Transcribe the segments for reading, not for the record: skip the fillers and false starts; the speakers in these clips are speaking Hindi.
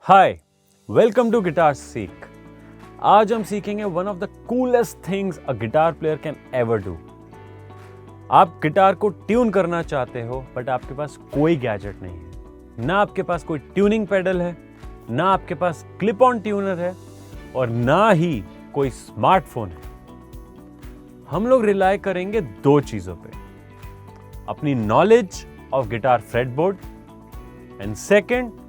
हाय, वेलकम टू गिटार सीख। आज हम सीखेंगे one of the coolest things a guitar player can ever do. आप गिटार को ट्यून करना चाहते हो बट आपके पास कोई गैजेट नहीं है, ना आपके पास कोई ट्यूनिंग पेडल है, ना आपके पास क्लिप ऑन ट्यूनर है और ना ही कोई स्मार्टफोन है। हम लोग रिलाय करेंगे दो चीजों पे, अपनी knowledge of guitar fretboard and second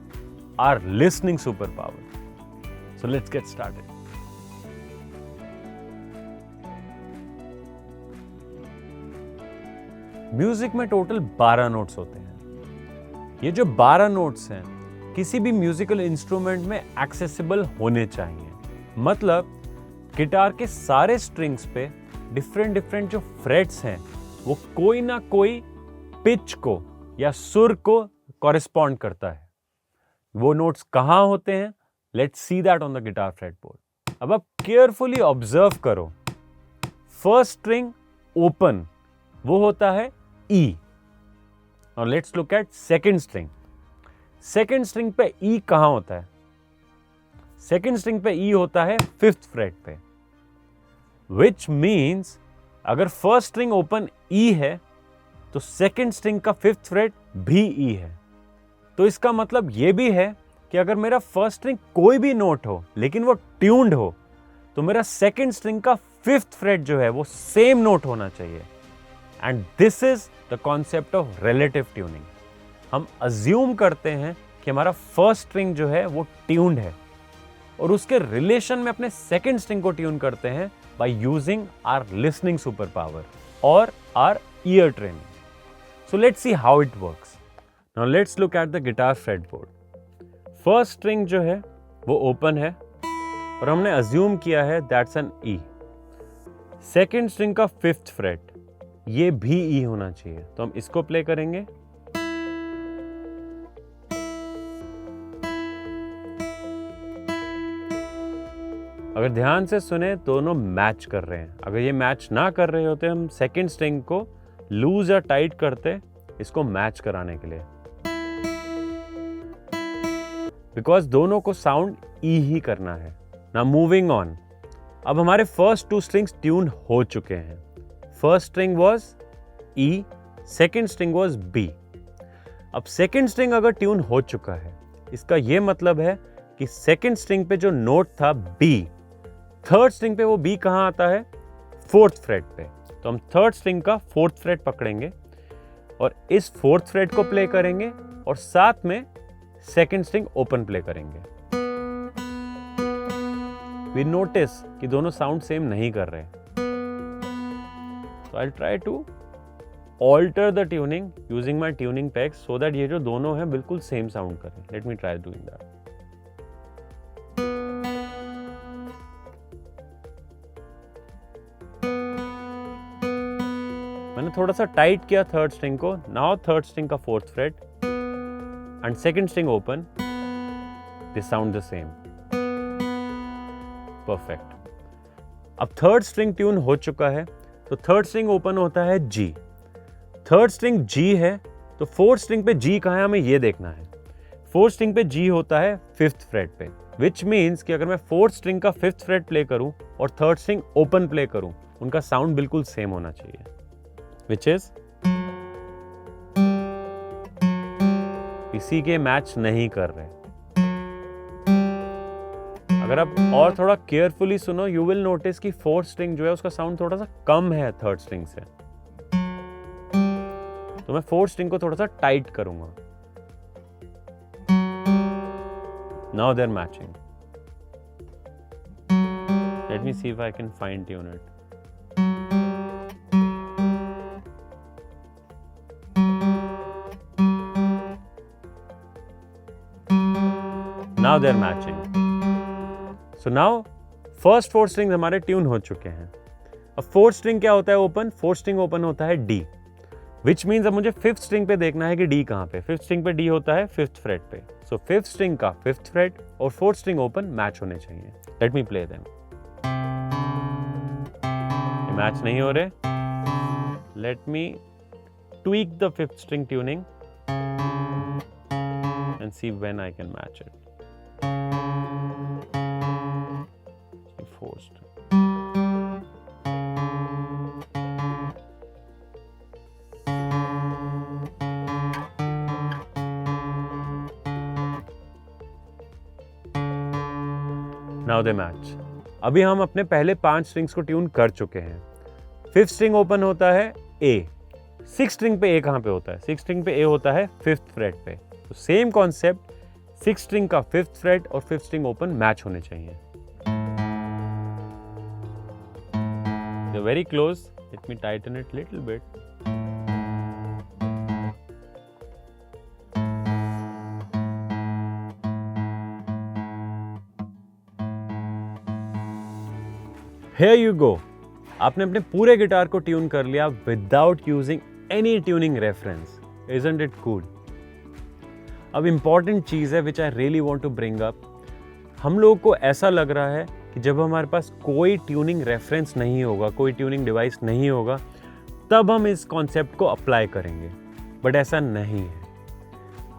our listening superpower. So let's get started. Music में टोटल 12 नोट्स होते हैं। ये जो 12 नोट्स हैं किसी भी म्यूजिकल इंस्ट्रूमेंट में एक्सेसिबल होने चाहिए। मतलब गिटार के सारे स्ट्रिंग्स पे डिफरेंट जो फ्रेट्स हैं वो कोई ना कोई पिच को या सुर को कॉरेस्पॉन्ड करता है। वो नोट्स कहां होते हैं? Let's see that on the guitar fretboard. अब आप केयरफुली ऑब्जर्व करो। फर्स्ट स्ट्रिंग ओपन वो होता है E. Now let's look at second string. Second string पे ई कहां होता है? सेकंड स्ट्रिंग पे ई होता है फिफ्थ फ्रेट पे, विच मीन्स अगर फर्स्ट स्ट्रिंग ओपन ई है तो सेकंड स्ट्रिंग का फिफ्थ फ्रेट भी ई है। तो इसका मतलब यह भी है कि अगर मेरा फर्स्ट स्ट्रिंग कोई भी नोट हो लेकिन वो ट्यून्ड हो तो मेरा सेकंड स्ट्रिंग का फिफ्थ फ्रेट जो है वो सेम नोट होना चाहिए। And this is the concept of relative tuning. हम अज्यूम करते हैं कि हमारा फर्स्ट स्ट्रिंग जो है वो ट्यून्ड है और उसके रिलेशन में अपने सेकंड स्ट्रिंग को ट्यून करते हैं by using our listening super power और our ear training. So let's see how it works. Now let's look at the guitar fretboard. First string जो है वो ओपन है और हमने अज्यूम किया है that's an E. Second string का फिफ्थ फ्रेट ये भी E होना चाहिए, तो हम इसको प्ले करेंगे। अगर ध्यान से सुने दोनों मैच कर रहे हैं। अगर ये मैच ना कर रहे होते हम सेकेंड स्ट्रिंग को लूज या टाइट करते इसको मैच कराने के लिए, बिकॉज दोनों को साउंड ई ही करना है। ना मूविंग ऑन। अब हमारे फर्स्ट टू स्ट्रिंग्स ट्यून हो चुके हैं। First string was E, second string was B. अब सेकंड स्ट्रिंग अगर ट्यून हो चुका है इसका यह मतलब है कि सेकंड स्ट्रिंग पे जो नोट था बी, थर्ड स्ट्रिंग पे वो बी कहां आता है? फोर्थ फ्रेट पे। तो हम थर्ड स्ट्रिंग का फोर्थ फ्रेट पकड़ेंगे और इस फोर्थ फ्रेट को प्ले करेंगे और साथ में सेकेंड स्ट्रिंग ओपन प्ले करेंगे। वी नोटिस कि दोनों साउंड सेम नहीं कर रहे। तो I try to alter the tuning using my tuning pegs so that ये जो दोनों हैं बिल्कुल सेम साउंड करें। Let me try doing that. मैंने थोड़ा सा टाइट किया थर्ड स्ट्रिंग को। नाउ थर्ड स्ट्रिंग का fourth fret and second string open, they sound the same. Perfect. अब थर्ड स्ट्रिंग ट्यून हो चुका है तो थर्ड स्ट्रिंग ओपन होता है G। थर्ड स्ट्रिंग G है तो फोर्थ स्ट्रिंग पे G कहाँ है हमें ये देखना है। फोर्थ स्ट्रिंग पे G होता है फिफ्थ फ्रेट पे, विच मीन्स कि अगर मैं फोर्थ स्ट्रिंग का फिफ्थ फ्रेट प्ले करूं और थर्ड स्ट्रिंग ओपन प्ले करूं उनका साउंड बिल्कुल सेम होना चाहिए, विच इज इसी के मैच नहीं कर रहे। अगर आप और थोड़ा केयरफुली सुनो यू विल नोटिस कि फोर्थ स्ट्रिंग जो है उसका साउंड थोड़ा सा कम है थर्ड स्ट्रिंग से, तो मैं फोर्थ स्ट्रिंग को थोड़ा सा टाइट करूंगा। Now they are matching. Let me see if I can fine tune it. Now they're matching. So now first four strings हमारे ट्यून हो चुके हैं। अब फोर्थ स्ट्रिंग क्या होता है ओपन? फोर्थ स्ट्रिंग ओपन होता है D, विच मीन्स अब मुझे फिफ्थ स्ट्रिंग पे देखना है कि D कहाँ पे। फिफ्थ स्ट्रिंग पे D होता है फिफ्थ फ्रेट पे। सो फिफ्थ स्ट्रिंग का फिफ्थ फ्रेट और फोर्थ स्ट्रिंग ओपन मैच होने चाहिए। Let me play them. Match नहीं हो रहे। Let me tweak the fifth string tuning and see when I can match it. post. Now they match. अभी हम अपने पहले 5 स्ट्रिंग्स को ट्यून कर चुके हैं. 5th स्ट्रिंग ओपन होता है A. 6th स्ट्रिंग पे A कहाँ पे होता है? 6th स्ट्रिंग पे A होता है 5th फ्रेट पे. तो सेम कॉन्सेप्ट, 6th स्ट्रिंग का 5th फ्रेट और 5th स्ट्रिंग ओपन मैच होने चाहिए. They're very close. Let me tighten it little bit. Here you go. आपने अपने पूरे गिटार को ट्यून कर लिया without using any tuning reference. Isn't it cool? अब इंपॉर्टेंट चीज है which I really want to bring up. हम लोगों को ऐसा लग रहा है कि जब हमारे पास कोई ट्यूनिंग रेफरेंस नहीं होगा, कोई ट्यूनिंग डिवाइस नहीं होगा, तब हम इस कॉन्सेप्ट को अप्लाई करेंगे. बट ऐसा नहीं है.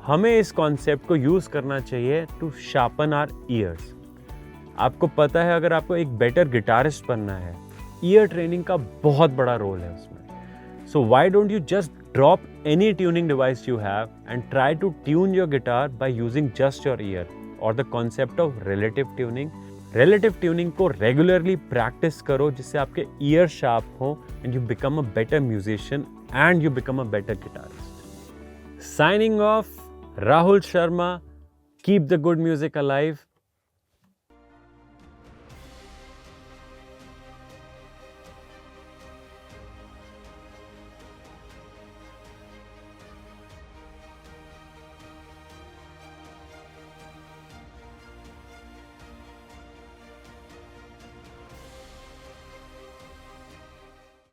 हमें इस कॉन्सेप्ट को यूज करना चाहिए टू शार्पन आवर ईयर्स. आपको पता है, अगर आपको एक बेटर गिटारिस्ट बनना है, ईयर ट्रेनिंग का बहुत बड़ा रोल है उसमें. So why don't you just drop any tuning device you have and try to tune your guitar by using just your ear. और the concept of relative tuning. Relative tuning को रेगुलरली प्रैक्टिस करो जिससे आपके ईयर शार्प हो and you become a better musician and you become a better guitarist. Signing off, Rahul Sharma. Keep the good music alive.